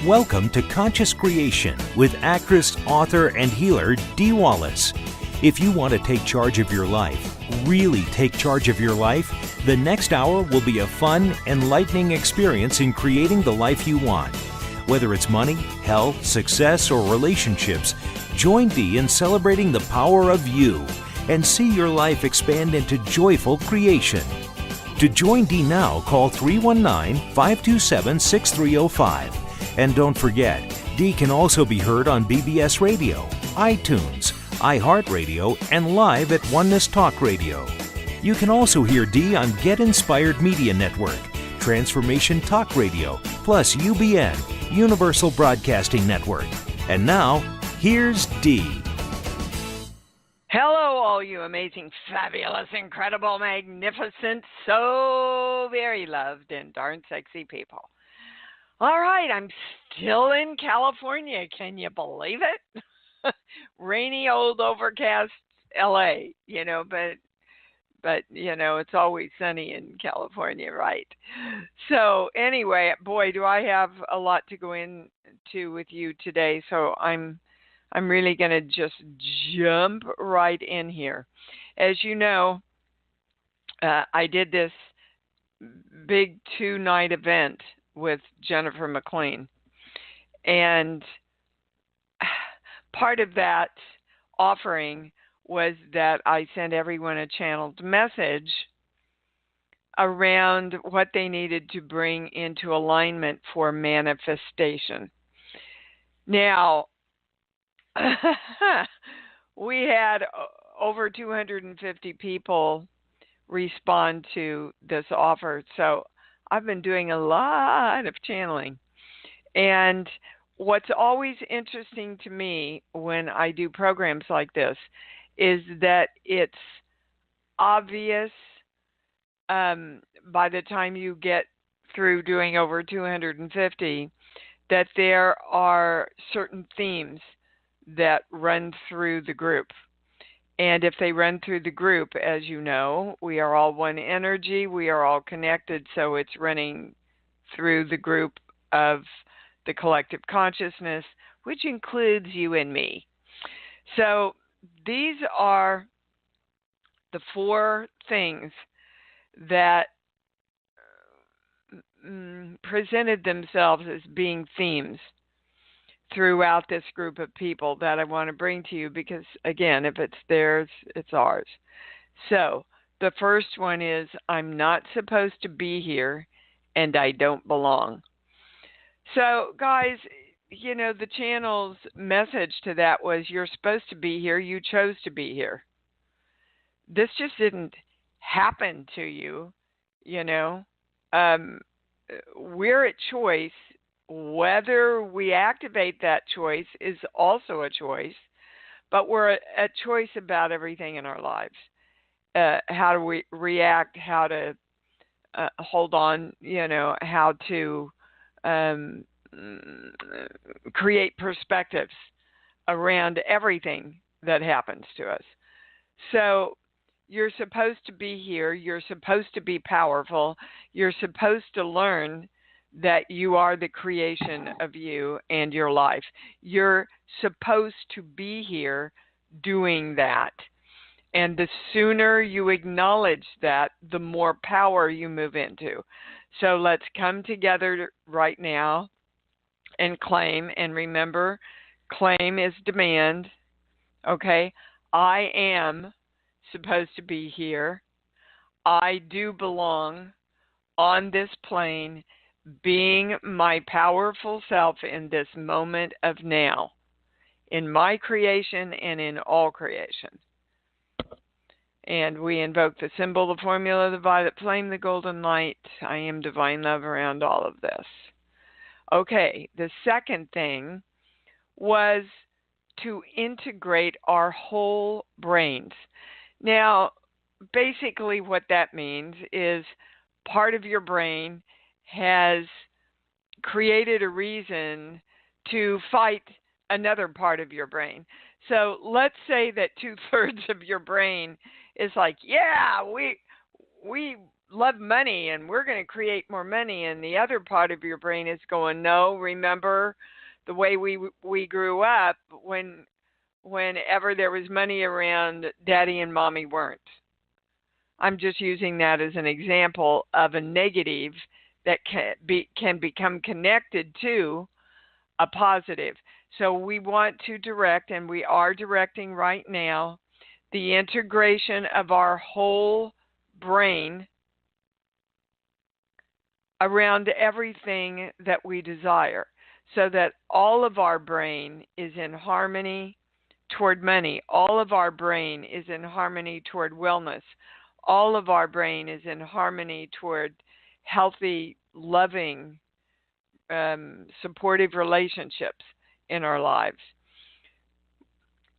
Welcome to Conscious Creation with actress, author, and healer Dee Wallace. If you want to take charge of your life, really take charge of your life, the next hour will be a fun, enlightening experience in creating the life you want. Whether it's money, health, success, or relationships, join Dee in celebrating the power of you and see your life expand into joyful creation. To join Dee now, call 319-527-6305. And don't forget, Dee can also be heard on BBS Radio, iTunes, iHeartRadio, and live at Oneness Talk Radio. You can also hear Dee on Get Inspired Media Network, Transformation Talk Radio, plus UBN, Universal Broadcasting Network. And now, here's Dee. Hello, all you amazing, fabulous, incredible, magnificent, so very loved and darn sexy people. All right, I'm still in California. Can you believe it? Rainy, old, overcast LA, but it's always sunny in California, right? So anyway, boy, do I have a lot to go into with you today. So I'm really going to just jump right in here. As you know, I did this big 2-night event with Jennifer McLean. And part of that offering was that I sent everyone a channeled message around what they needed to bring into alignment for manifestation. Now, we had over 250 people respond to this offer. So I've been doing a lot of channeling. And what's always interesting to me when I do programs like this is that it's obvious by the time you get through doing over 250 that there are certain themes that run through the group. And if they run through the group, as you know, we are all one energy, we are all connected, so it's running through the group of the collective consciousness, which includes you and me. So these are the 4 things that presented themselves as being themes throughout this group of people that I want to bring to you because, again, if it's theirs, it's ours. So the first one is, I'm not supposed to be here and I don't belong. So, guys, the channel's message to that was, you're supposed to be here, you chose to be here. This just didn't happen to you, We're at choice. Whether we activate that choice is also a choice, but we're at choice about everything in our lives. How do we react, how to hold on, how to create perspectives around everything that happens to us. So you're supposed to be here. You're supposed to be powerful. You're supposed to learn that you are the creation of you and your life. You're supposed to be here doing that. And the sooner you acknowledge that, the more power you move into. So let's come together right now and claim. And remember, claim is demand. Okay? I am supposed to be here. I do belong on this plane, being my powerful self in this moment of now, in my creation and in all creation. And we invoke the symbol, the formula, the violet flame, the golden light. I am divine love around all of this. Okay, the second thing was to integrate our whole brains. Now, basically what that means is part of your brain has created a reason to fight another part of your brain. So let's say that 2/3 of your brain is like, yeah, we love money and we're going to create more money. And the other part of your brain is going, no, remember the way we grew up whenever there was money around, daddy and mommy weren't. I'm just using that as an example of a negative that can become connected to a positive. So we want to direct, and we are directing right now, the integration of our whole brain around everything that we desire, so that all of our brain is in harmony toward money. All of our brain is in harmony toward wellness. All of our brain is in harmony toward healthy, loving, supportive relationships in our lives.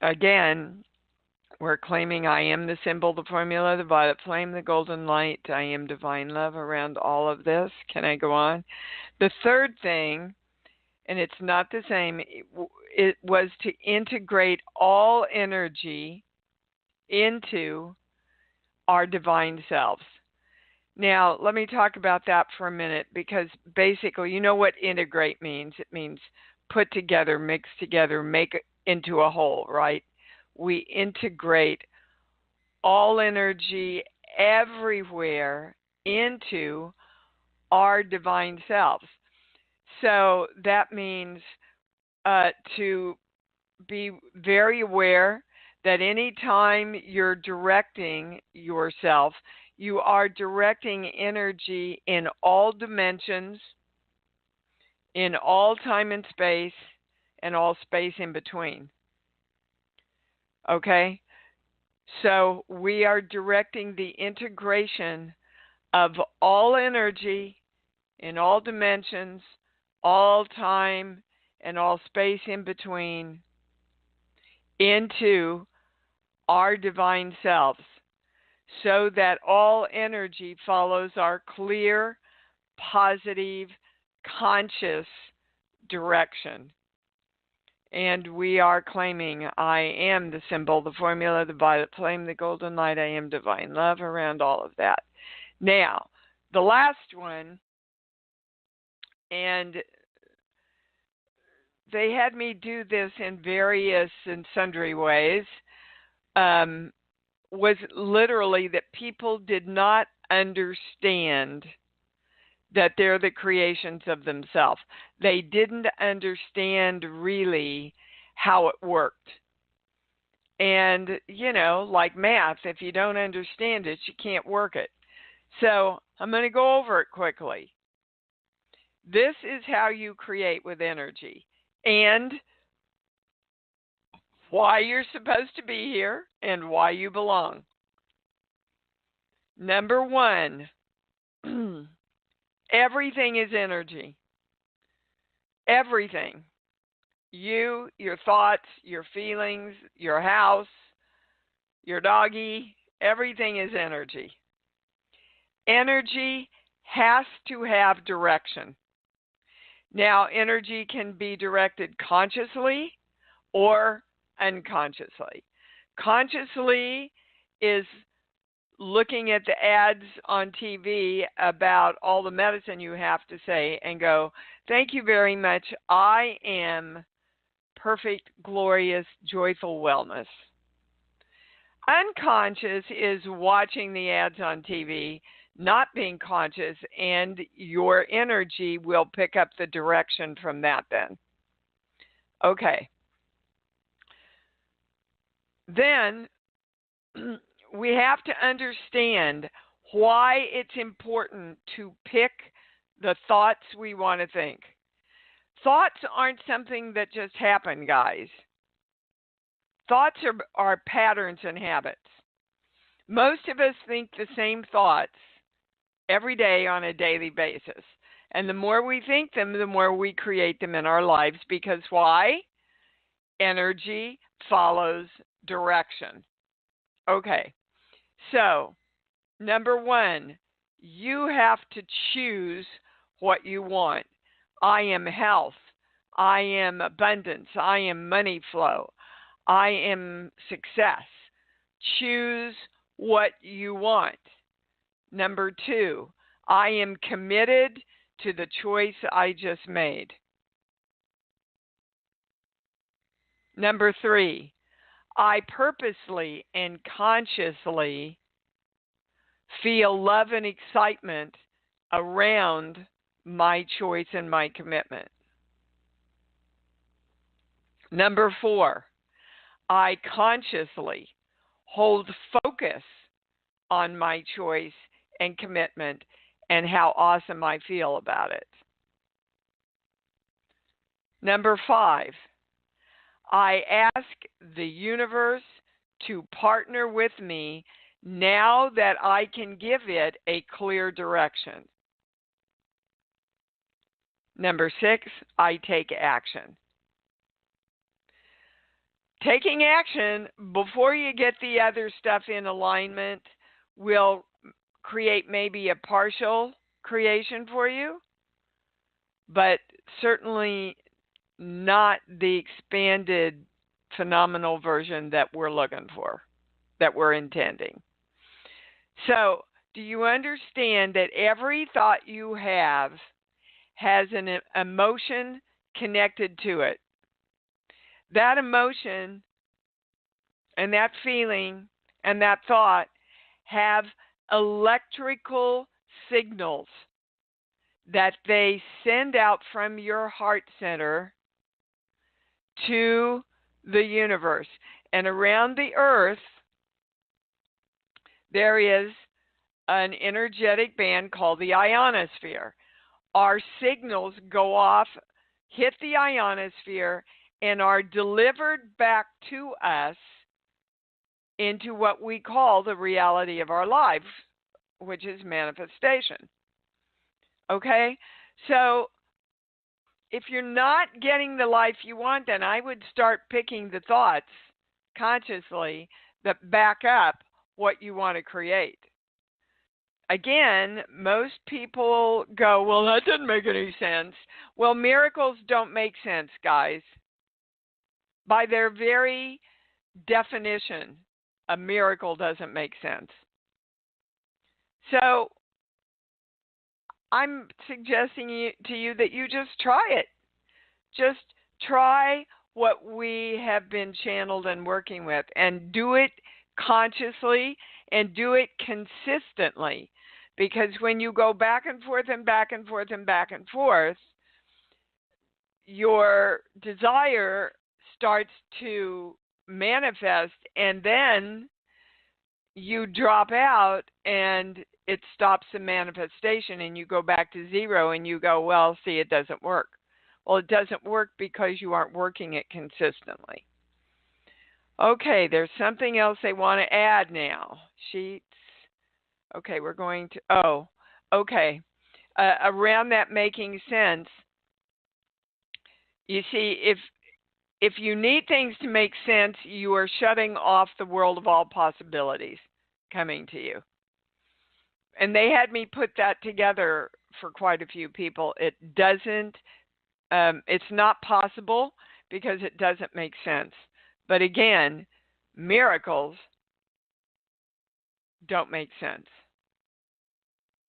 Again, we're claiming I am the symbol, the formula, the violet flame, the golden light. I am divine love around all of this. Can I go on? The third thing, and it's not the same, it was to integrate all energy into our divine selves. Now, let me talk about that for a minute, because basically, you know what integrate means. It means put together, mix together, make it into a whole, right? We integrate all energy everywhere into our divine selves. So that means to be very aware that any time you're directing yourself, you are directing energy in all dimensions, in all time and space, and all space in between. Okay? So we are directing the integration of all energy in all dimensions, all time, and all space in between into our divine selves, so that all energy follows our clear, positive, conscious direction. And we are claiming I am the symbol, the formula, the violet flame, the golden light. I am divine love around all of that. Now, the last one, and they had me do this in various and sundry ways, was literally that people did not understand that they're the creations of themselves. They didn't understand really how it worked. And, you know, like math, if you don't understand it, you can't work it. So I'm going to go over it quickly. This is how you create with energy, and why you're supposed to be here and why you belong. Number one, everything is energy. Everything. You, your thoughts, your feelings, your house, your doggy, everything is energy. Energy has to have direction. Now, energy can be directed consciously or unconsciously. Consciously is looking at the ads on TV about all the medicine you have to say and go, thank you very much. I am perfect, glorious, joyful wellness. Unconscious is watching the ads on TV, not being conscious, and your energy will pick up the direction from that then. Okay. Then we have to understand why it's important to pick the thoughts we want to think. Thoughts aren't something that just happen, guys. Thoughts are patterns and habits. Most of us think the same thoughts every day on a daily basis. And the more we think them, the more we create them in our lives. Because why? Energy follows direction. Okay. So, number one, you have to choose what you want. I am health. I am abundance. I am money flow. I am success. Choose what you want. Number 2, I am committed to the choice I just made. Number 3, I purposely and consciously feel love and excitement around my choice and my commitment. Number 4, I consciously hold focus on my choice and commitment and how awesome I feel about it. Number 5, I ask the universe to partner with me now that I can give it a clear direction. Number 6, I take action. Taking action before you get the other stuff in alignment will create maybe a partial creation for you, but certainly not the expanded phenomenal version that we're looking for, that we're intending. So, do you understand that every thought you have has an emotion connected to it? That emotion and that feeling and that thought have electrical signals that they send out from your heart center to the universe. And around the earth, there is an energetic band called the ionosphere. Our signals go off, hit the ionosphere, and are delivered back to us into what we call the reality of our life, which is manifestation. Okay? So, if you're not getting the life you want, then I would start picking the thoughts consciously that back up what you want to create. Again, most people go, well, that doesn't make any sense. Well, miracles don't make sense, guys. By their very definition, a miracle doesn't make sense. So, I'm suggesting to you that you just try it. Just try what we have been channeled and working with, and do it consciously and do it consistently. Because when you go back and forth and back and forth and back and forth, your desire starts to manifest, and then you drop out and it stops the manifestation, and you go back to zero and you go, well, see, it doesn't work. Well, it doesn't work because you aren't working it consistently. Okay, there's something else they want to add now. Sheets. Okay, we're going to, around that making sense, you see, if you need things to make sense, you are shutting off the world of all possibilities coming to you. And they had me put that together for quite a few people. It doesn't, it's not possible because it doesn't make sense. But again, miracles don't make sense.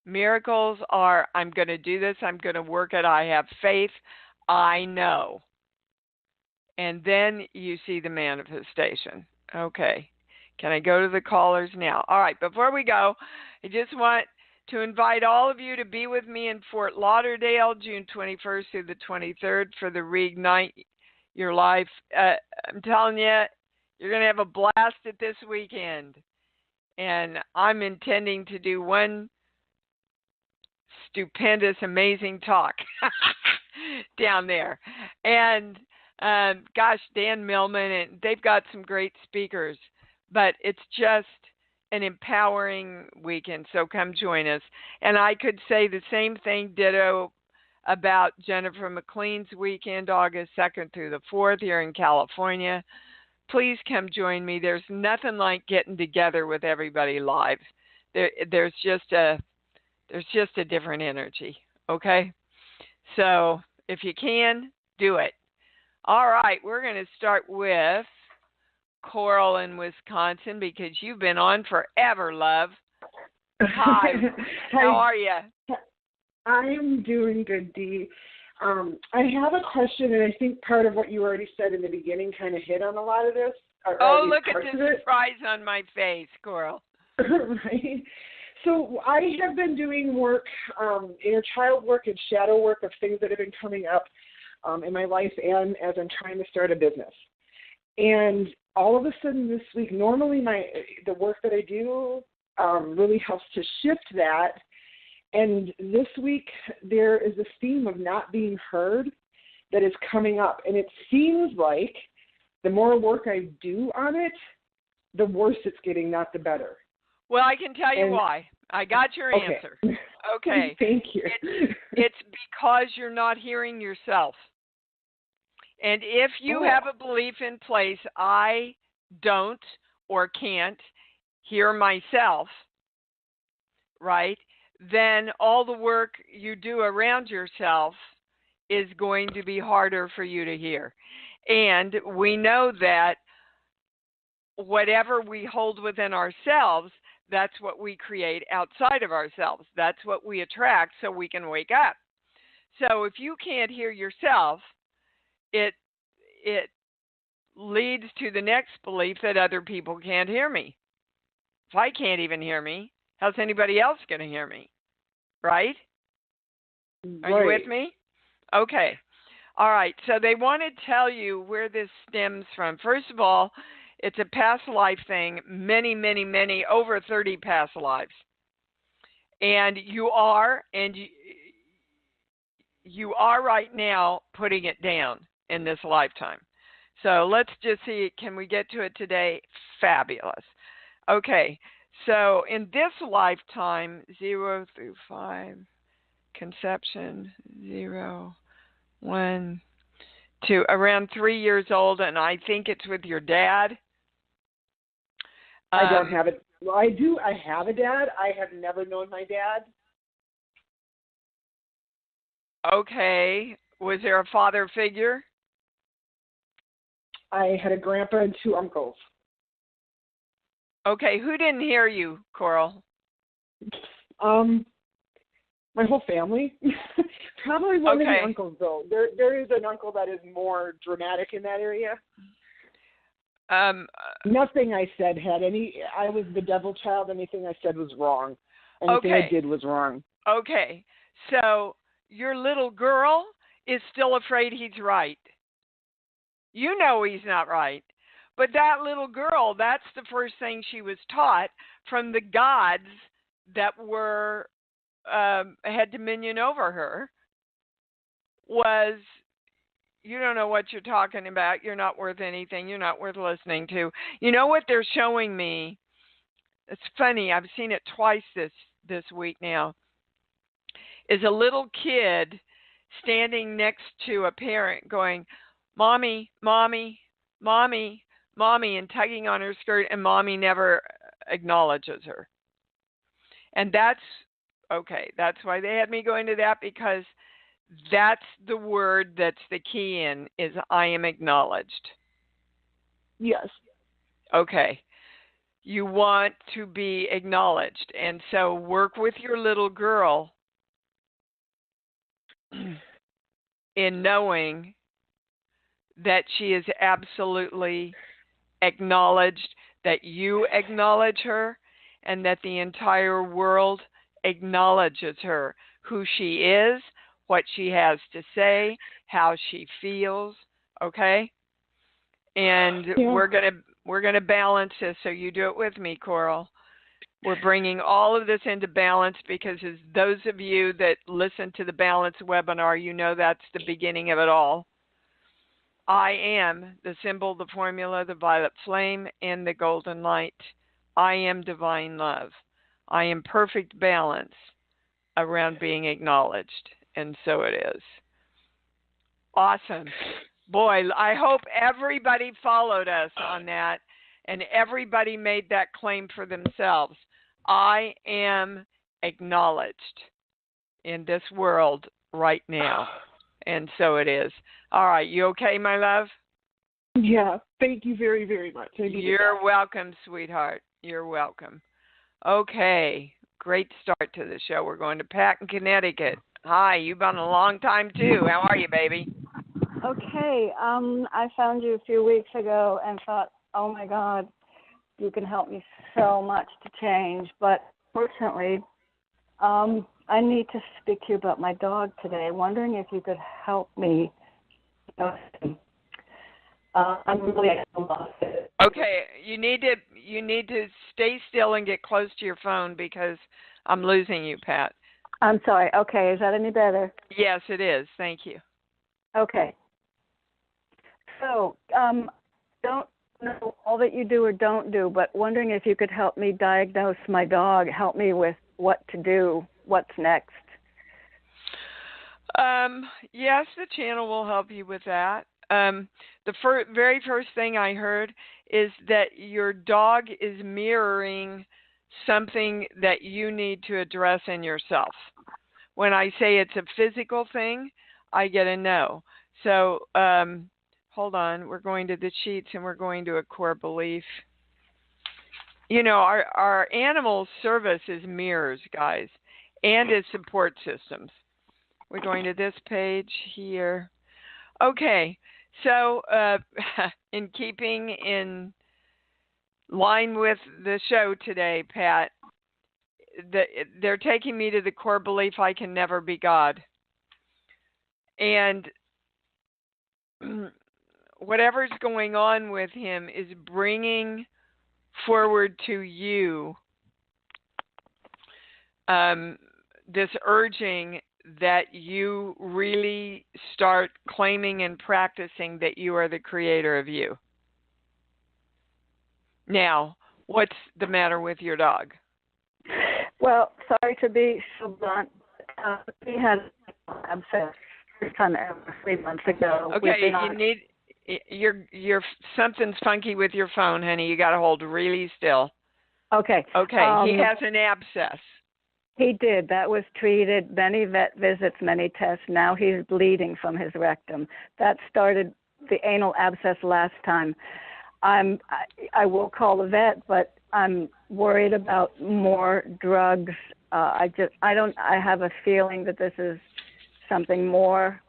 Miracles are, I'm going to do this, I'm going to work it, I have faith, I know. And then you see the manifestation. Okay. Can I go to the callers now? All right. Before we go, I just want to invite all of you to be with me in Fort Lauderdale, June 21st through the 23rd for the Reignite Your Life. I'm telling you, you're going to have a blast at this weekend. And I'm intending to do one stupendous, amazing talk down there. And gosh, Dan Millman, and they've got some great speakers, but it's just an empowering weekend, so come join us. And I could say the same thing, ditto, about Jennifer McLean's weekend, August 2nd through the 4th here in California. Please come join me. There's nothing like getting together with everybody live. There's just a different energy, okay? So if you can, do it. All right, we're going to start with Coral in Wisconsin because you've been on forever, love. Hi. How Hi. are you? I'm doing good, Dee. I have a question, and I think part of what you already said in the beginning kind of hit on a lot of this, or at Oh, least look at parts the of it. surprise on my face, Coral. Right? So I have been doing work, inner child work and shadow work of things that have been coming up in my life and as I'm trying to start a business. And all of a sudden this week, normally the work that I do really helps to shift that. And this week there is a theme of not being heard that is coming up. And it seems like the more work I do on it, the worse it's getting, not the better. Well, I can tell you why. I got your Okay. answer. Okay. Thank you. It's because you're not hearing yourself. And if you have a belief in place, I don't or can't hear myself, right? Then all the work you do around yourself is going to be harder for you to hear. And we know that whatever we hold within ourselves, that's what we create outside of ourselves. That's what we attract so we can wake up. So if you can't hear yourself, it leads to the next belief that other people can't hear me. If I can't even hear me, how's anybody else going to hear me? Right? Are you with me? Okay. All right. So they want to tell you where this stems from. First of all, it's a past life thing, many, over 30 past lives. And you are right now putting it down in this lifetime. So let's just see, can we get to it today? Fabulous. Okay, so in this lifetime, 0 through 5, conception, 0, 1, 2, around 3 years old, and I think it's with your dad. I don't have it. Well, I do. I have a dad. I have never known my dad. Okay. Was there a father figure? I had a grandpa and 2 uncles. Okay. Who didn't hear you, Coral? My whole family. Probably one of the uncles, though. There is an uncle that is more dramatic in that area. Nothing I said had any. I was the devil child. Anything I said was wrong. Anything I did was wrong. Okay. So your little girl is still afraid he's right. You know he's not right. But that little girl, that's the first thing she was taught from the gods that were had dominion over her was, you don't know what you're talking about. You're not worth anything. You're not worth listening to. You know what they're showing me? It's funny. I've seen it twice this week now. Is a little kid standing next to a parent going, "Mommy, mommy, mommy, mommy," and tugging on her skirt, and mommy never acknowledges her. And that's okay. That's why they had me go into that, because that's the word that's the key in, is I am acknowledged. Yes. Okay. You want to be acknowledged. And so work with your little girl in knowing that she is absolutely acknowledged, that you acknowledge her, and that the entire world acknowledges her, who she is, what she has to say, how she feels, okay? And we're gonna balance this, so you do it with me, Coral. We're bringing all of this into balance, because as those of you that listen to the Balance webinar, you know that's the beginning of it all. I am the symbol, the formula, the violet flame, and the golden light. I am divine love. I am perfect balance around being acknowledged. And so it is. Awesome. Boy, I hope everybody followed us on that and everybody made that claim for themselves. I am acknowledged in this world right now. And so it is. All right. You okay, my love? Yeah. Thank you very, very much. You're welcome, sweetheart. You're welcome. Okay. Great start to the show. We're going to Pat in Connecticut. Hi, you've been a long time too. How are you, baby? Okay. I found you a few weeks ago and thought, oh my God, you can help me so much to change. But fortunately, I need to speak to you about my dog today. Wondering if you could help me. I'm really at a loss. Okay, you need to stay still and get close to your phone because I'm losing you, Pat. I'm sorry. Okay, is that any better? Yes, it is. Thank you. Okay. So, don't know all that you do or don't do, but wondering if you could help me diagnose my dog, help me with what to do, what's next. Yes, the channel will help you with that. The very first thing I heard is that your dog is mirroring something that you need to address in yourself. When I say it's a physical thing, I get a no. So, hold on. We're going to the sheets and we're going to a core belief. You know, our animals' service is mirrors, guys, and as support systems. We're going to this page here. Okay, so in keeping in line with the show today, Pat, they're taking me to the core belief I can never be God. And whatever's going on with him is bringing forward to you this urging that you really start claiming and practicing that you are the creator of you. Now, what's the matter with your dog? Well, sorry to be so blunt. We had an abscess first time ever 3 months ago. Okay, you're something's funky with your phone, honey. You got to hold really still. Okay. Okay, he has an abscess. He did. That was treated. Many vet visits, many tests. Now he's bleeding from his rectum. That started the anal abscess last time. I will call the vet, but I'm worried about more drugs. I have a feeling that this is something more.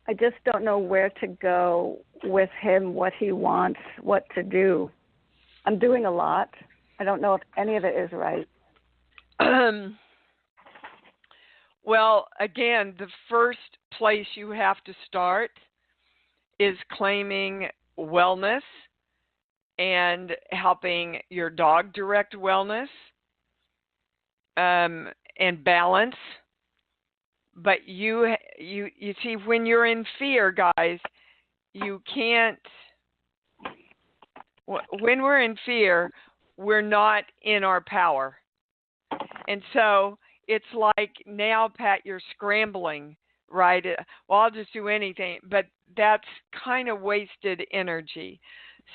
I just don't know where to go with him, what he wants, what to do. I'm doing a lot. I don't know if any of it is right. Well, again, the first place you have to start is claiming wellness and helping your dog direct wellness and balance. But you see, when you're in fear, guys, you can't. When we're in fear, we're not in our power, and so it's like now, Pat, you're scrambling, right? Well, I'll just do anything, but that's kind of wasted energy.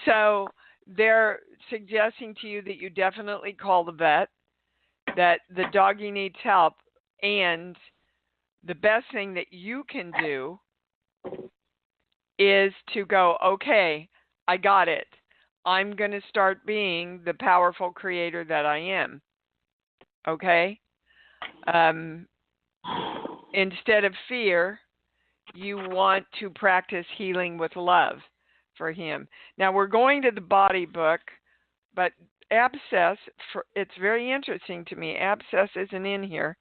So they're suggesting to you that you definitely call the vet, that the doggy needs help, and the best thing that you can do is to go, okay, I got it. I'm going to start being the powerful creator that I am. Okay? Instead of fear, you want to practice healing with love for him. Now, we're going to the body book, but abscess, it's very interesting to me. Abscess isn't in here.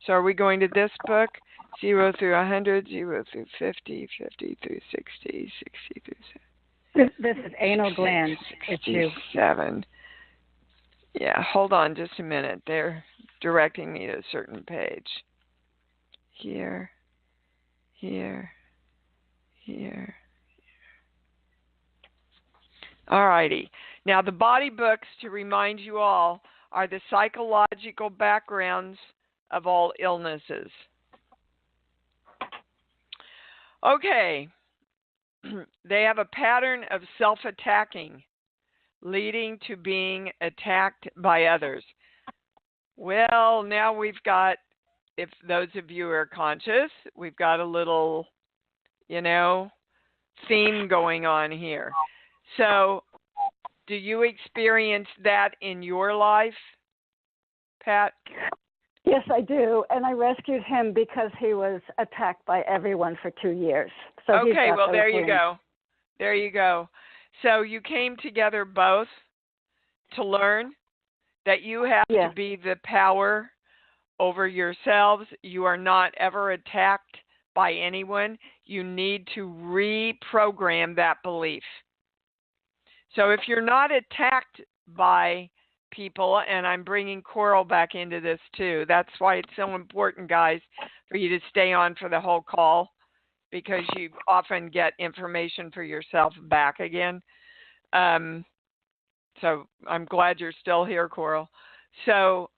So are we going to this book? 0 through 100, 0 through 50, 50 through 60, 60 through 70. This is anal gland issue. 7. Yeah, hold on just a minute. They're directing me to a certain page. Here, here, here. All righty. Now, the body books, to remind you all, are the psychological backgrounds of all illnesses. Okay. They have a pattern of self-attacking, leading to being attacked by others. Well, now we've got, if those of you are conscious, we've got a little, theme going on here. So, do you experience that in your life, Pat? Yes, I do. And I rescued him because he was attacked by everyone for 2 years. So he's Okay, got well, those there you wounds. go. There you go. So you came together both to learn that you have to Yes. be the power over yourselves. You are not ever attacked by anyone. You need to reprogram that belief. So if you're not attacked by people, and I'm bringing Coral back into this too, that's why it's so important, guys, for you to stay on for the whole call, because you often get information for yourself back again. So I'm glad you're still here, Coral. So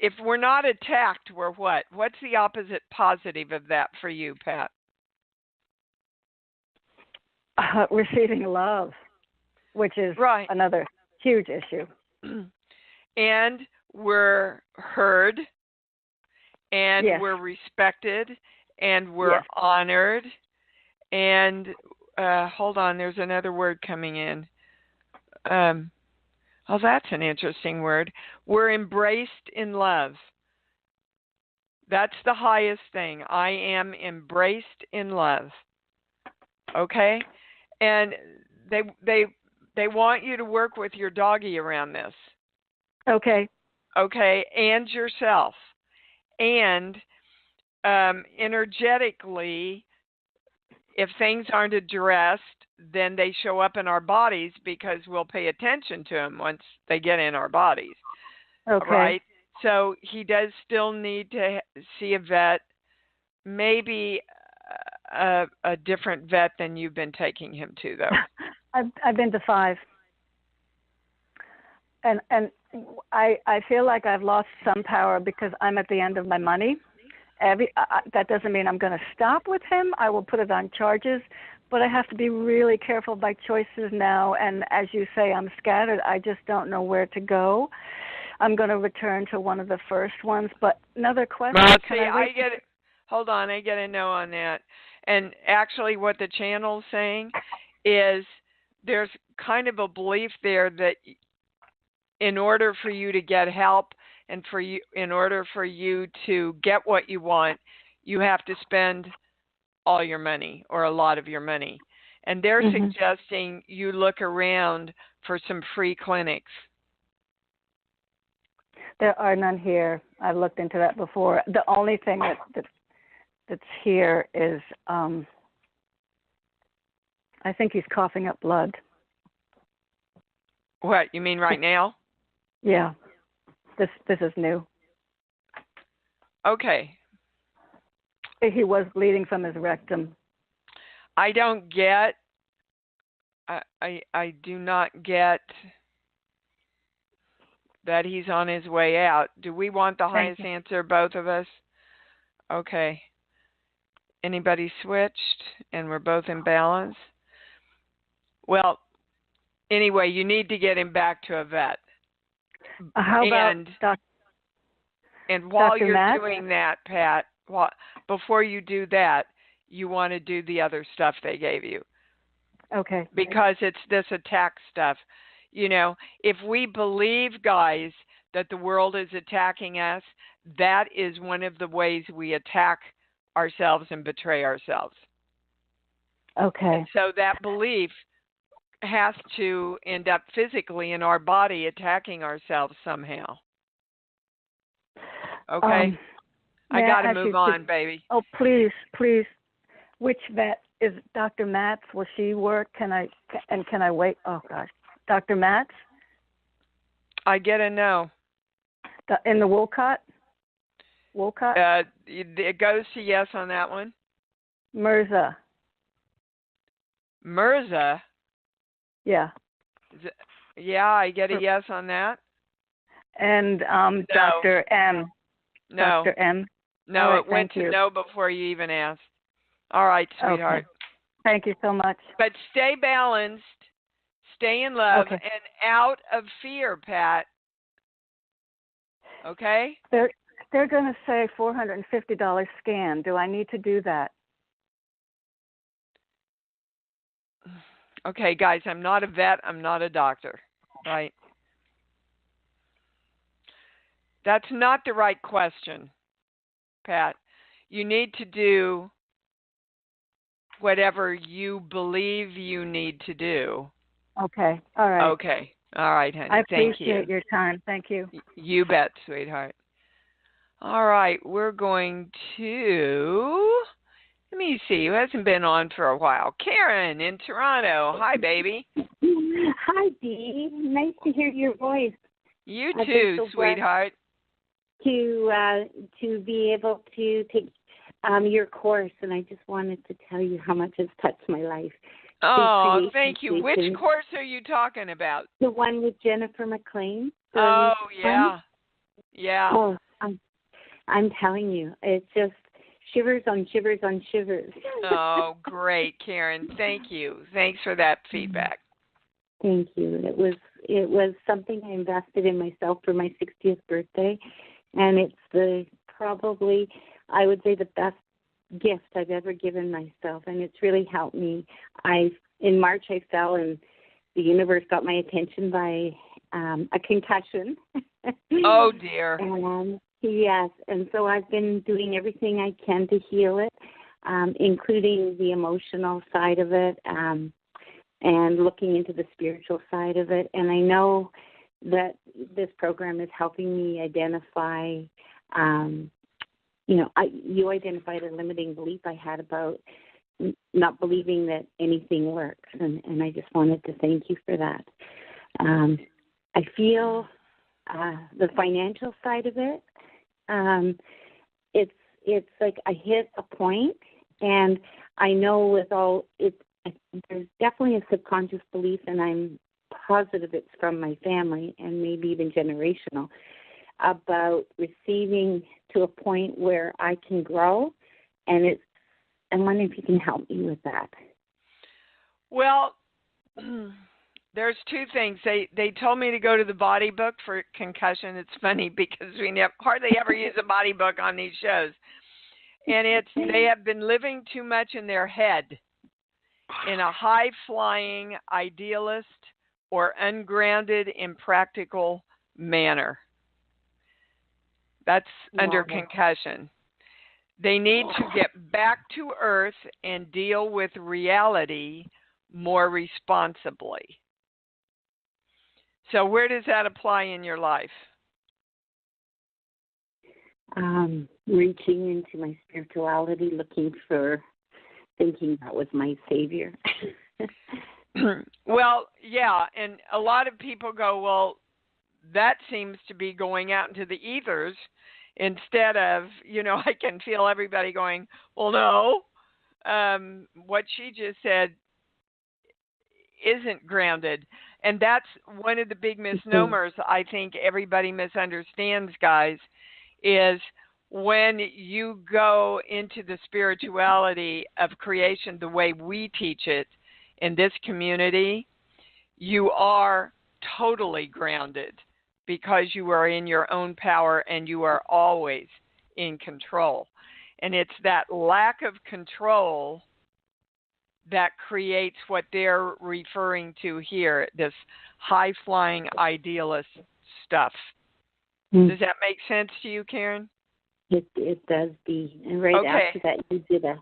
if we're not attacked, we're what? What's the opposite positive of that for you, Pat? Receiving love, which is Right. another huge issue. And we're heard, and Yes. we're respected, and we're Yes. honored. And hold on, there's another word coming in. Oh, that's an interesting word. We're embraced in love. That's the highest thing. I am embraced in love. Okay? And they want you to work with your doggy around this. Okay. Okay, and yourself. And energetically, if things aren't addressed, then they show up in our bodies because we'll pay attention to them once they get in our bodies. Okay. Right? So he does still need to see a vet, maybe a different vet than you've been taking him to, though. I've been to 5. And I feel like I've lost some power because I'm at the end of my money. That doesn't mean I'm going to stop with him. I will put it on charges, but I have to be really careful by choices now. And as you say, I'm scattered. I just don't know where to go. I'm going to return to one of the first ones. But another question. Well, see, I get it. Hold on, I get a no on that. And actually, what the channel's saying is there's kind of a belief there that in order for you to get help and in order for you to get what you want, you have to spend all your money or a lot of your money. And they're suggesting you look around for some free clinics. There are none here. I've looked into that before. The only thing that's here is I think he's coughing up blood. What, you mean right now? Yeah. This is new. Okay. He was bleeding from his rectum. I don't get I do not get that he's on his way out. Do we want the highest answer, both of us? Okay. Anybody switched and we're both in balance? Well, anyway, you need to get him back to a vet. How about And while Dr. you're Matt? doing that, Pat, before you do that, you want to do the other stuff they gave you. Okay. Because it's this attack stuff. You know, if we believe, guys, that the world is attacking us, that is one of the ways we attack ourselves and betray ourselves. Okay. And so that belief has to end up physically in our body attacking ourselves somehow. Okay? I got to move on, baby. Oh, please. Which vet is Dr. Matz? Will she work? Can I wait? Oh, gosh. Dr. Matz? I get a no. In the Wolcott? Wolcott? It goes to yes on that one. Mirza? Yeah, I get a yes on that. And no. Dr. M? No. Dr. M? No, right, it went to no before you even asked. All right, sweetheart. Okay. Thank you so much. But stay balanced, stay in love, and out of fear, Pat. Okay? They're going to say $450 scan. Do I need to do that? Okay, guys, I'm not a vet. I'm not a doctor, right? That's not the right question, Pat. You need to do whatever you believe you need to do. Okay. All right. Okay. All right, honey. I Thank appreciate you. your time. Thank you. You bet, sweetheart. All right. We're going to, let me see, who hasn't been on for a while? Karen in Toronto. Hi, baby. Hi, Dee. Nice to hear your voice. You too, so sweetheart. To be able to take your course, and I just wanted to tell you how much it's touched my life. Oh, thank you. Which course are you talking about? The one with Jennifer McLean. Oh, yeah. Yeah. Oh, I'm telling you, it's just shivers on shivers on shivers. Oh, great, Karen. Thank you. Thanks for that feedback. Thank you. It was something I invested in myself for my 60th birthday, and it's probably, I would say, the best gift I've ever given myself, and it's really helped me. In March I fell, and the universe got my attention by a concussion. Oh dear. And yes, and so I've been doing everything I can to heal it, including the emotional side of it, and looking into the spiritual side of it. And I know that this program is helping me identify, you identified a limiting belief I had about not believing that anything works. And I just wanted to thank you for that. I feel the financial side of it, it's like I hit a point, and I know with all there's definitely a subconscious belief, and I'm positive it's from my family and maybe even generational, about receiving to a point where I can grow, and I'm wondering if you can help me with that. Well, there's two things. They told me to go to the body book for concussion. It's funny because we hardly ever use a body book on these shows. And they have been living too much in their head, in a high-flying idealist or ungrounded, impractical manner. That's under concussion. They need to get back to earth and deal with reality more responsibly. So where does that apply in your life? Reaching into my spirituality, thinking that was my savior. Well, yeah, and a lot of people go, well, that seems to be going out into the ethers instead of, I can feel everybody going, well, no, what she just said isn't grounded. And that's one of the big misnomers I think everybody misunderstands, guys, is when you go into the spirituality of creation the way we teach it in this community, you are totally grounded because you are in your own power and you are always in control. And it's that lack of control that creates what they're referring to here, this high-flying idealist stuff. Does that make sense to you, Karen? It does, Dee. And after that, you did a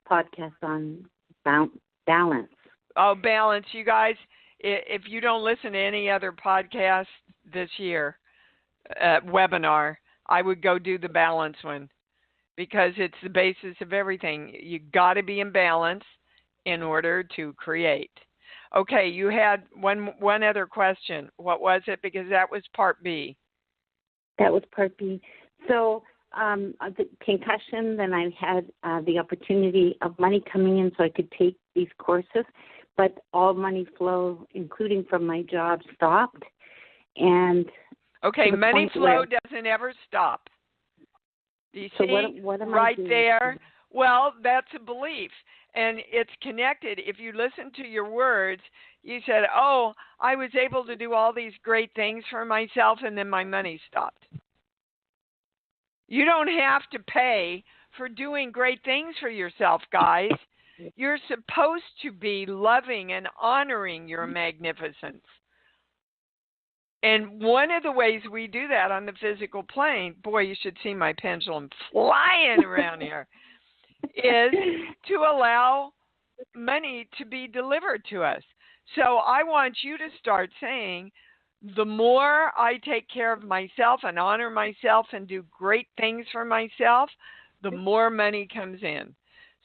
podcast on balance. Oh, balance. You guys, if you don't listen to any other podcast this year, webinar, I would go do the balance one because it's the basis of everything. You got to be in balance in order to create. Okay, you had one other question. What was it? Because that was part B. That was part B. So the concussion, then I had the opportunity of money coming in so I could take these courses, but all money flow, including from my job, stopped. And okay, money flow doesn't ever stop. Do you see what am right I doing? there? Well, that's a belief, and it's connected. If you listen to your words, you said, oh, I was able to do all these great things for myself, and then my money stopped. You don't have to pay for doing great things for yourself, guys. You're supposed to be loving and honoring your magnificence. And one of the ways we do that on the physical plane, boy, you should see my pendulum flying around here, is to allow money to be delivered to us. So I want you to start saying, the more I take care of myself and honor myself and do great things for myself, the more money comes in.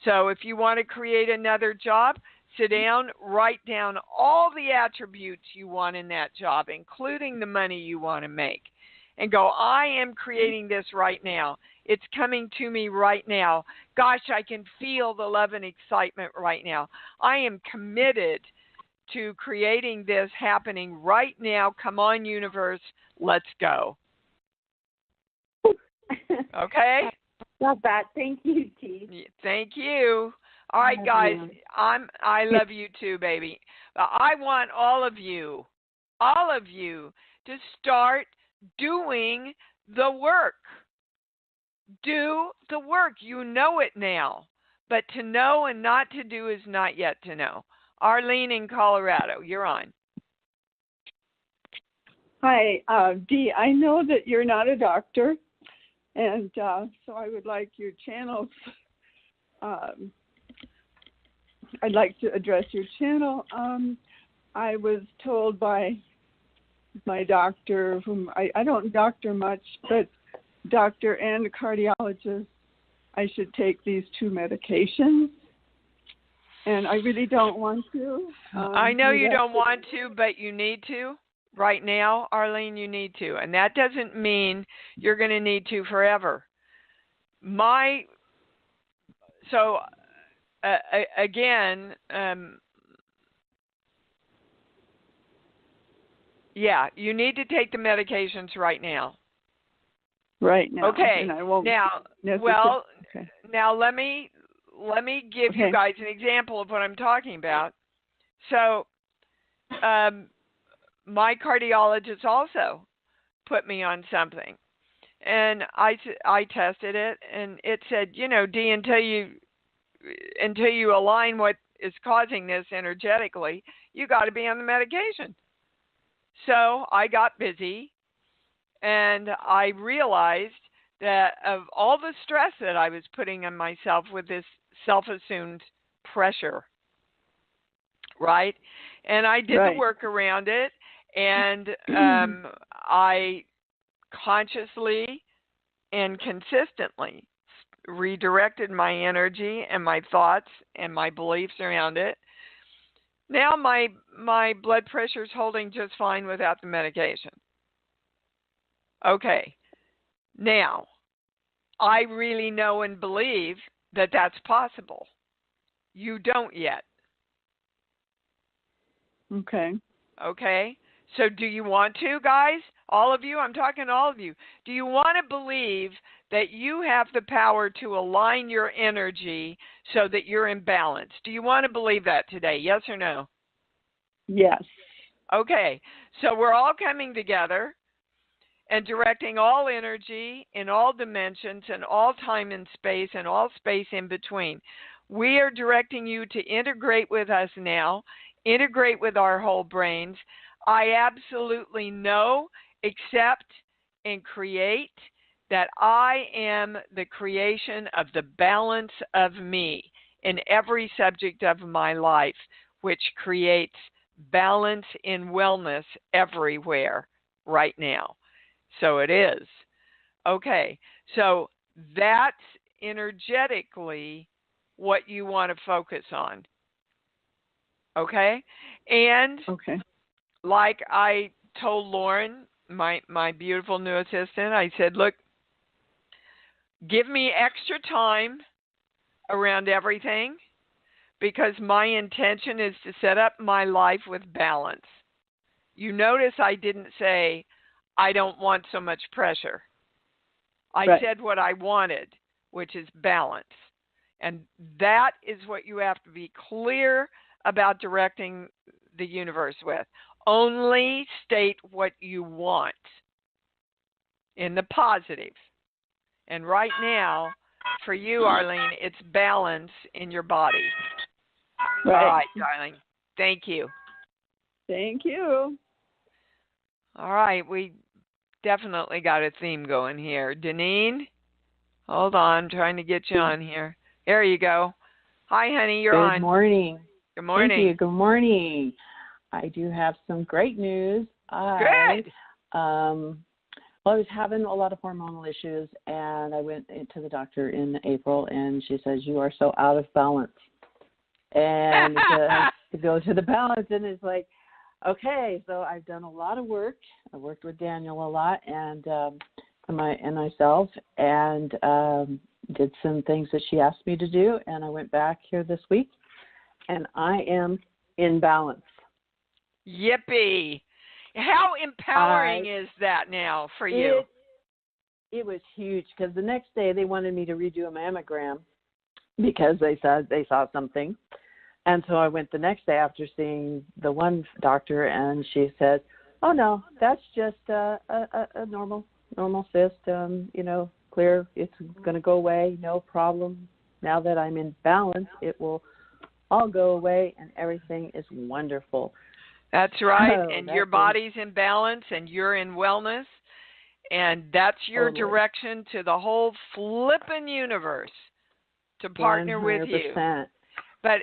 So if you want to create another job, sit down, write down all the attributes you want in that job, including the money you want to make, and go, I am creating this right now. It's coming to me right now. Gosh, I can feel the love and excitement right now. I am committed to creating this happening right now. Come on, universe, let's go. Okay? Love that. Thank you, T. Thank you. All right, guys, I love you too, baby. I want all of you to start doing the work. Do the work. You know it now. But to know and not to do is not yet to know. Arlene in Colorado, you're on. Hi, Dee. I know that you're not a doctor, and so I would like your channels. I'd like to address your channel. I was told by my doctor, whom I don't doctor much, but doctor and a cardiologist, I should take these 2 medications. And I really don't want to. I know you don't want to, but you need to. Right now, Arlene, you need to. And that doesn't mean you're going to need to forever. Again, you need to take the medications right now. Right now. Okay. And I won't now, now let me give you guys an example of what I'm talking about. So, my cardiologist also put me on something, and I tested it, and it said, Dee, until you align what is causing this energetically, you got to be on the medication. So I got busy, and I realized that of all the stress that I was putting on myself with this self-assumed pressure, right? And I did the work around it, and I consciously and consistently redirected my energy and my thoughts and my beliefs around it. Now my blood pressure is holding just fine without the medication. Okay. Now, I really know and believe that that's possible. You don't yet. Okay. Okay. So do you want to, guys? All of you? I'm talking to all of you. Do you want to believe that you have the power to align your energy so that you're in balance? Do you want to believe that today? Yes or no? Yes. Okay. So we're all coming together and directing all energy in all dimensions and all time and space and all space in between. We are directing you to integrate with us now, integrate with our whole brains. I absolutely know, accept, and create that I am the creation of the balance of me in every subject of my life, which creates balance in wellness everywhere right now. So it is. Okay, so that's energetically what you want to focus on. Okay? And like I told Lauren, my beautiful new assistant, I said, look, give me extra time around everything because my intention is to set up my life with balance. You notice I didn't say, I don't want so much pressure. I said what I wanted, which is balance. And that is what you have to be clear about directing the universe with. Only state what you want in the positive. And right now, for you, Arlene, it's balance in your body. All right, darling. Thank you. Thank you. All right, we definitely got a theme going here. Deneen, hold on, trying to get you on here. There you go. Hi, honey, you're on. Good morning. Good morning. Thank you. Good morning. I do have some great news. Good. Well, I was having a lot of hormonal issues, and I went to the doctor in April, and she says, you are so out of balance. And to go to the balance, and it's like, okay, so I've done a lot of work. I worked with Daniel a lot and myself, and did some things that she asked me to do, and I went back here this week, and I am in balance. Yippee. How empowering is that now for you? It was huge because the next day they wanted me to redo a mammogram because they said they saw something. And so I went the next day after seeing the one doctor, and she said, oh, no, that's just a normal cyst, clear. It's going to go away, no problem. Now that I'm in balance, it will all go away, and everything is wonderful. That's right, and your body's in balance, and you're in wellness, and that's your direction to the whole flippin' universe to partner 100%. with you. But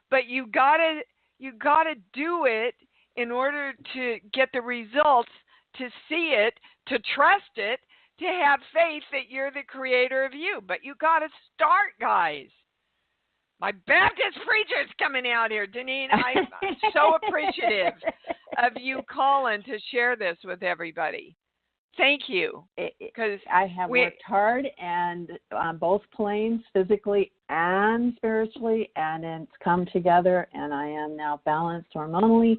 but you gotta do it in order to get the results, to see it, to trust it, to have faith that you're the creator of you. But you gotta start, guys. My Baptist preacher's coming out here, Deneen. I'm so appreciative of you calling to share this with everybody. Thank you. Because I have worked hard and on both planes, physically and spiritually, and it's come together, and I am now balanced hormonally,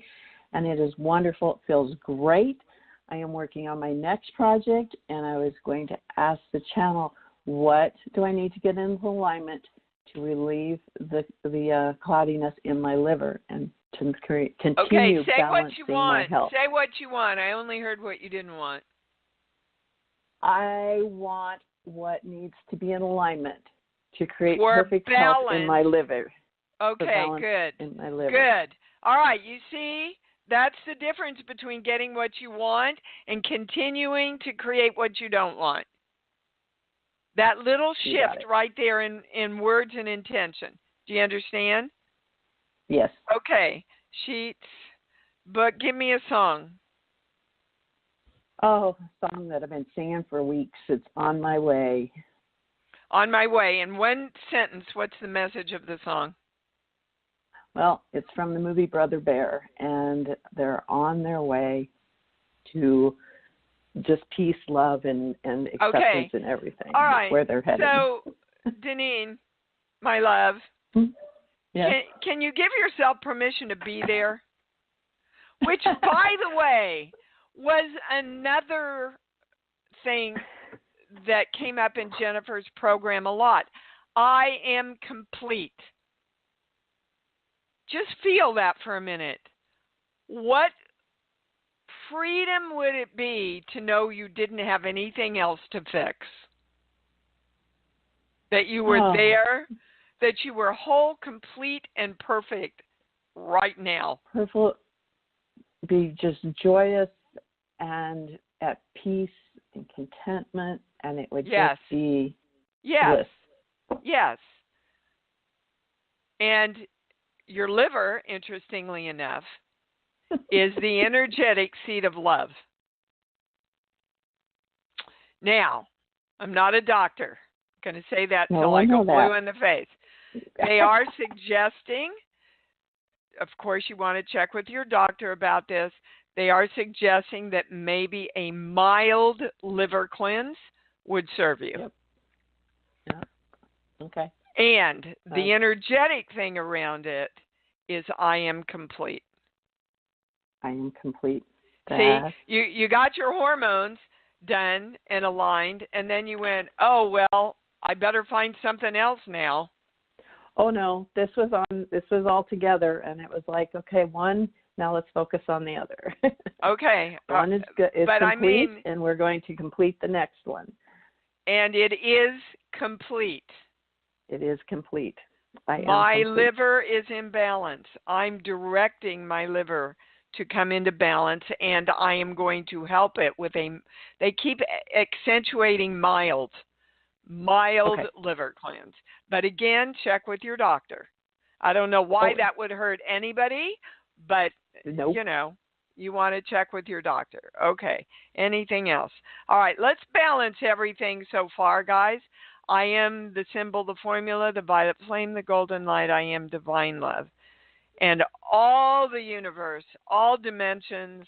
and it is wonderful. It feels great. I am working on my next project, and I was going to ask the channel, what do I need to get into alignment to relieve the cloudiness in my liver and to continue balancing my health. Say what you want. I only heard what you didn't want. I want what needs to be in alignment to create perfect health in my liver. Okay, good. In my liver. Good. All right, you see, that's the difference between getting what you want and continuing to create what you don't want. That little shift right there in words and intention. Do you understand? Yes. Okay. Sheets. But give me a song. Oh, a song that I've been singing for weeks. It's On My Way. On My Way. In one sentence, what's the message of the song? Well, it's from the movie Brother Bear, and they're on their way to just peace, love, and acceptance and everything. All right. Where they're headed. So, Deneen, my love, yes. Can you give yourself permission to be there? Which, by the way, was another thing that came up in Jennifer's program a lot. I am complete. Just feel that for a minute. What freedom would it be to know you didn't have anything else to fix? That you were there, that you were whole, complete, and perfect right now. Perfect. Be just joyous and at peace and contentment, and it would just be bliss. Yes. And your liver, interestingly enough, is the energetic seat of love. Now, I'm not a doctor. I'm going to say that until I go blue in the face. They are suggesting, of course, you want to check with your doctor about this. They are suggesting that maybe a mild liver cleanse would serve you. Yep. Yeah. Okay. And the energetic thing around it is I am complete. I am complete. See, you got your hormones done and aligned, and then you went, oh, well, I better find something else now. Oh, no, this was all together, and it was like, okay, one, now let's focus on the other. Okay. One is complete, and we're going to complete the next one. And it is complete. It is complete. My liver is in balance. I'm directing my liver to come into balance, and I am going to help it with they keep accentuating mild Okay. liver cleanse. But again, check with your doctor. I don't know why Okay. that would hurt anybody, but Nope. you want to check with your doctor. Okay. Anything else? All right, let's balance everything so far, guys. I am the symbol, the formula, the violet flame, the golden light. I am divine love. And all the universe, all dimensions,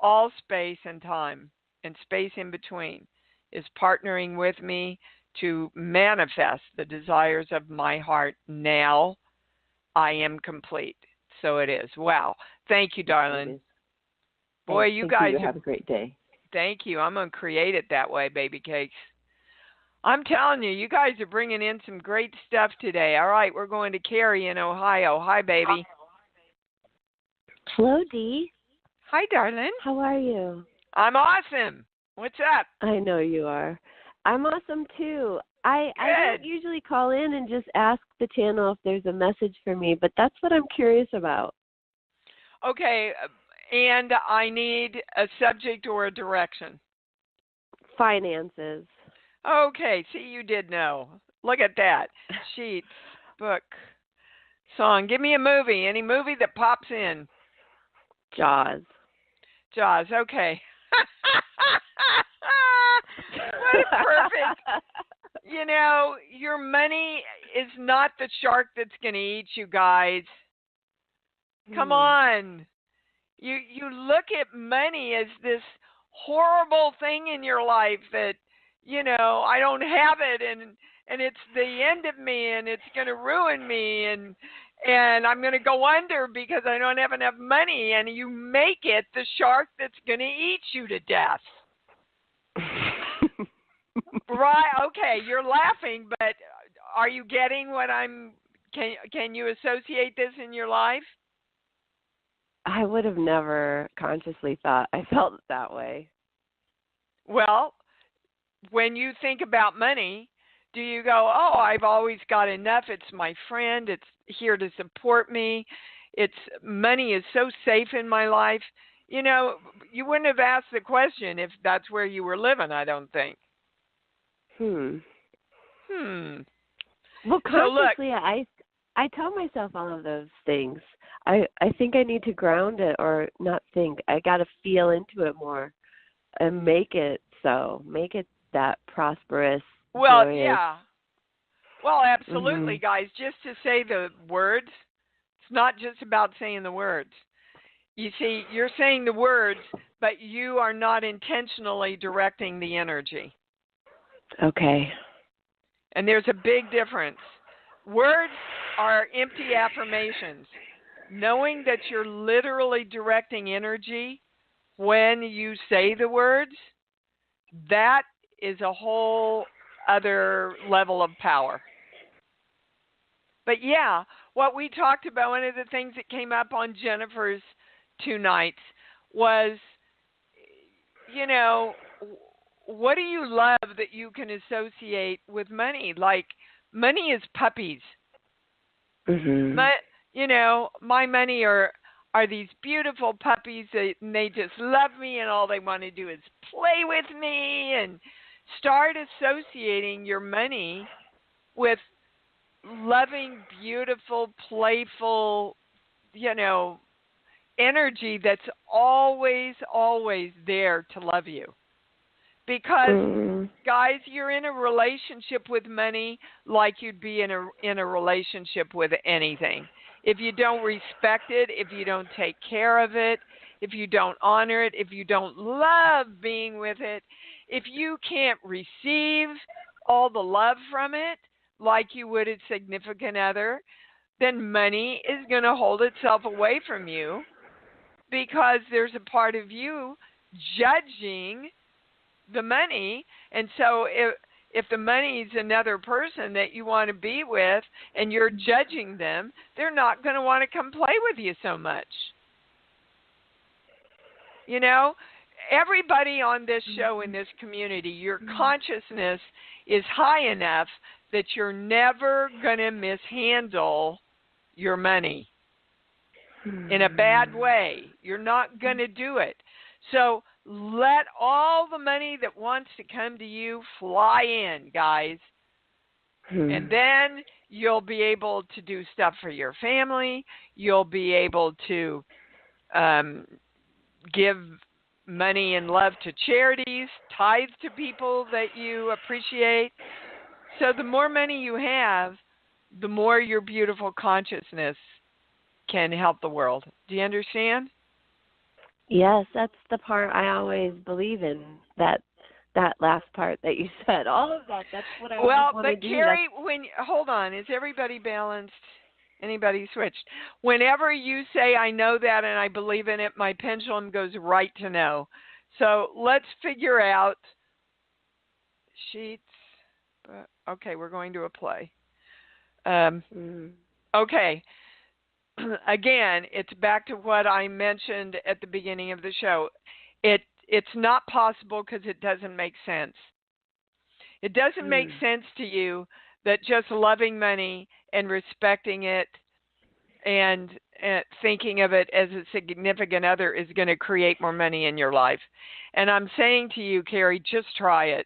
all space and time, and space in between is partnering with me to manifest the desires of my heart now. I am complete. So it is. Wow. Thank you, darling. Boy, you guys have a great day. Thank you. I'm going to create it that way, baby cakes. I'm telling you, you guys are bringing in some great stuff today. All right, we're going to Carrie in Ohio. Hi, baby. Hello, Dee. Hi, darling. How are you? I'm awesome. What's up? I know you are. I'm awesome, too. I don't usually call in and just ask the channel if there's a message for me, but that's what I'm curious about. Okay, and I need a subject or a direction. Finances. Okay, see, you did know. Look at that. Sheets, book, song. Give me a movie. Any movie that pops in. Jaws. Jaws, okay. What a perfect. Your money is not the shark that's going to eat you guys. Come on. You look at money as this horrible thing in your life that, I don't have it and it's the end of me and it's going to ruin me and I'm going to go under because I don't have enough money, and you make it the shark that's going to eat you to death. Right, okay, you're laughing, but are you getting what can you associate this in your life? I would have never consciously thought I felt that way. Well, when you think about money, do you go, oh, I've always got enough, it's my friend, it's here to support me, money is so safe in my life? You wouldn't have asked the question if that's where you were living, I don't think. Well, consciously, so look, I tell myself all of those things. I think I need to ground it, or not think. I got to feel into it more and make it that prosperous. Well, joyous. yeah. Well, absolutely, guys. Just to say the words, it's not just about saying the words. You see, you're saying the words, but you are not intentionally directing the energy. Okay. And there's a big difference. Words are empty affirmations. Knowing that you're literally directing energy when you say the words, that is a whole other level of power. But yeah, what we talked about, one of the things that came up on Jennifer's 2 nights was, what do you love that you can associate with money? Like, money is puppies. My money are these beautiful puppies, and they just love me, and all they want to do is play with me. And start associating your money with loving, beautiful, playful, energy that's always, always there to love you. Because, guys, you're in a relationship with money like you'd be in a relationship with anything. If you don't respect it, if you don't take care of it, if you don't honor it, if you don't love being with it, if you can't receive all the love from it like you would a significant other, then money is going to hold itself away from you because there's a part of you judging the money. And so if the money is another person that you want to be with and you're judging them, they're not going to want to come play with you so much. Everybody on this show, in this community, your consciousness is high enough that you're never going to mishandle your money. in a bad way. You're not going to do it. So let all the money that wants to come to you fly in, guys. And then you'll be able to do stuff for your family. You'll be able to give money and love to charities, tithe to people that you appreciate. So the more money you have, the more your beautiful consciousness can help the world. Do you understand? Yes, that's the part I always believe in, that last part that you said. All of that, that's what I always want to do. Well, but Carrie, hold on, is everybody balanced? Anybody switched? Whenever you say I know that and I believe in it, my pendulum goes right to no. So let's figure out sheets. Okay, we're going to a play. Okay. Again, it's back to what I mentioned at the beginning of the show. It's not possible because it doesn't make sense. It doesn't make sense to you that just loving money and respecting it and thinking of it as a significant other is going to create more money in your life. And I'm saying to you, Carrie, just try it.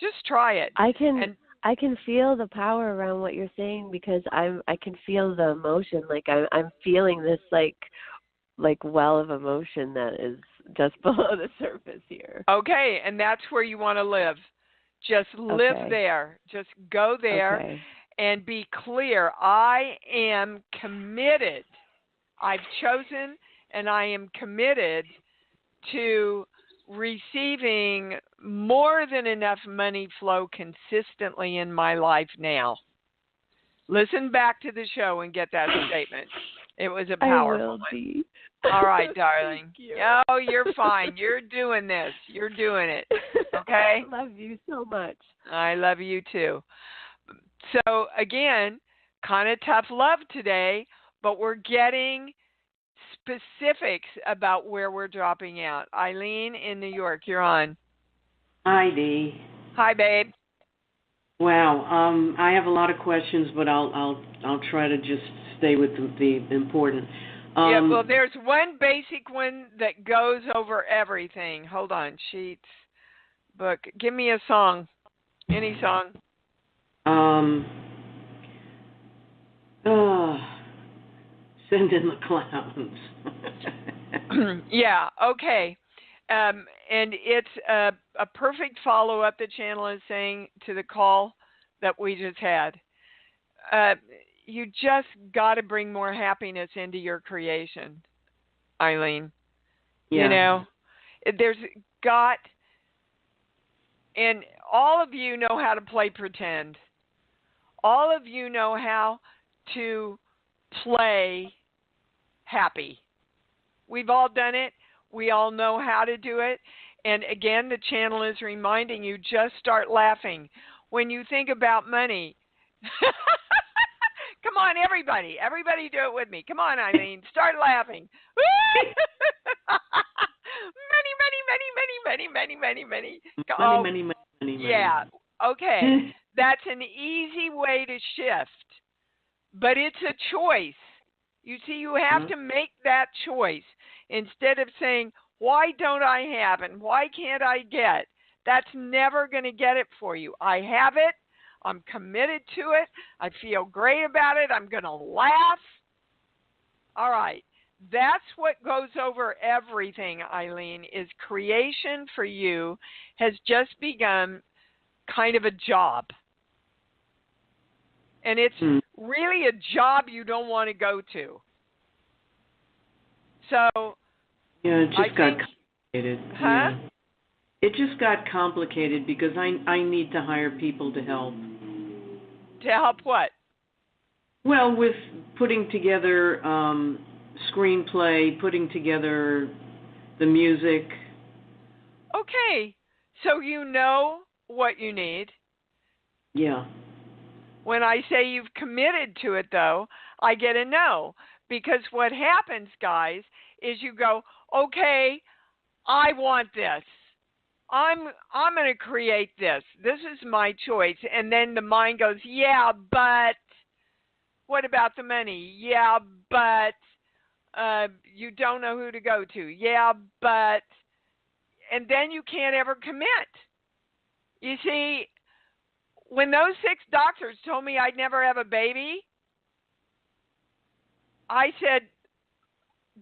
Just try it. I can feel the power around what you're saying, because I can feel the emotion. Like I'm feeling this like well of emotion that is just below the surface here. Okay, and that's where you want to live. Just live there. Just go there and be clear. I am committed. I've chosen and I am committed to receiving more than enough money flow consistently in my life now. Listen back to the show and get that statement. It was a powerful one. All right, darling. Oh, you're fine. You're doing this. You're doing it. Okay? I love you so much. I love you too. So, again, kind of tough love today, but we're getting specifics about where we're dropping out. Eileen in New York, you're on. Hi, Dee. Hi, babe. Wow. I have a lot of questions, but I'll try to just stay with the important. Yeah, well, there's one basic one that goes over everything. Hold on, sheets, book. Give me a song. Any song. Send in the clowns. Yeah, okay. And it's a perfect follow-up, the channel is saying, to the call that we just had. You just got to bring more happiness into your creation, Eileen. Yeah. You know, there's got, and all of you know how to play pretend. All of you know how to play happy. We've all done it. We all know how to do it. And again, the channel is reminding you, just start laughing. When you think about money, come on, everybody. Everybody do it with me. Come on, Eileen. Start laughing. Many. Many. Yeah. Okay. That's an easy way to shift. But it's a choice. You see, you have to make that choice. Instead of saying, why don't I have it? Why can't I get? That's never going to get it for you. I have it. I'm committed to it. I feel great about it. I'm going to laugh. All right. That's what goes over everything, Eileen, is creation for you has just begun kind of a job. And it's really a job you don't want to go to. So, yeah, it just got complicated. Huh? Yeah. It just got complicated because I need to hire people to help. To help what? Well, with putting together screenplay, putting together the music. Okay. So you know what you need. Yeah. When I say you've committed to it, though, I get a no. Because what happens, guys, is you go, okay, I want this. I'm going to create this. This is my choice. And then the mind goes, yeah, but what about the money? Yeah, but you don't know who to go to. Yeah, but, and then you can't ever commit. You see, when those 6 doctors told me I'd never have a baby, I said,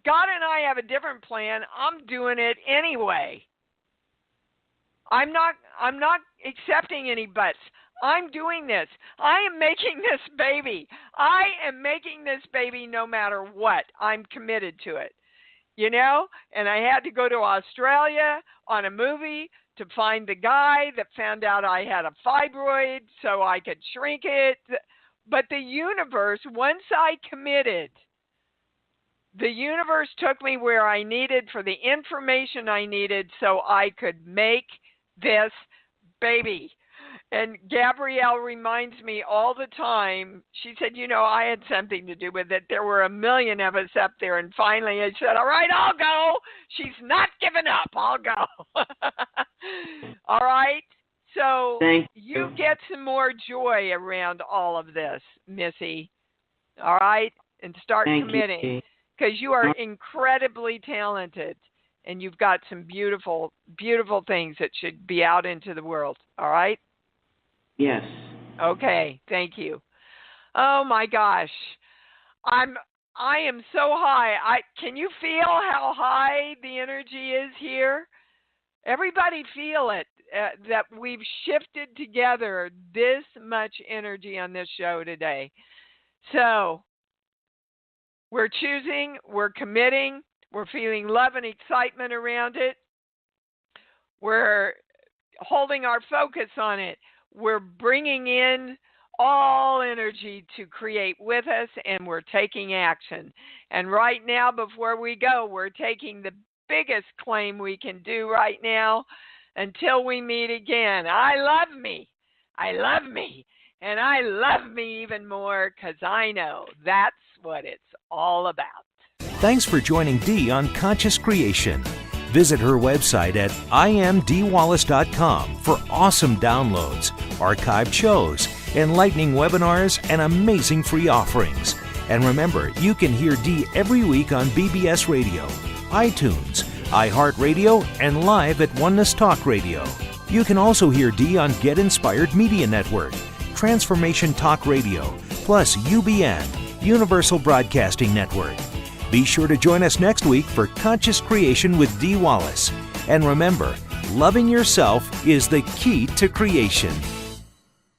God and I have a different plan. I'm doing it anyway. I'm not accepting any buts. I'm doing this. I am making this baby. I am making this baby no matter what. I'm committed to it. You know? And I had to go to Australia on a movie to find the guy that found out I had a fibroid so I could shrink it. But the universe, once I committed, the universe took me where I needed for the information I needed so I could make this baby. And Gabrielle reminds me all the time, she said, you know, I had something to do with it. There were 1 million of us up there. And finally I said, all right, I'll go. She's not giving up. I'll go. All right. So you get some more joy around all of this, Missy. All right. And start committing. Because you are incredibly talented, and you've got some beautiful, beautiful things that should be out into the world. All right? Yes. Okay. Thank you. Oh my gosh, I am so high. Can you feel how high the energy is here? Everybody feel it. That we've shifted together this much energy on this show today. So we're choosing, we're committing, we're feeling love and excitement around it. We're holding our focus on it. We're bringing in all energy to create with us, and we're taking action. And right now, before we go, we're taking the biggest claim we can do right now until we meet again. I love me. I love me. And I love me even more because I know that's what it's all about. Thanks for joining Dee on Conscious Creation. Visit her website at imdwallace.com for awesome downloads, archived shows, enlightening webinars, and amazing free offerings. And remember, you can hear Dee every week on BBS Radio, iTunes, iHeartRadio, and live at Oneness Talk Radio. You can also hear Dee on Get Inspired Media Network, Transformation Talk Radio, plus UBN, Universal Broadcasting Network. Be sure to join us next week for Conscious Creation with Dee Wallace. And remember, loving yourself is the key to creation.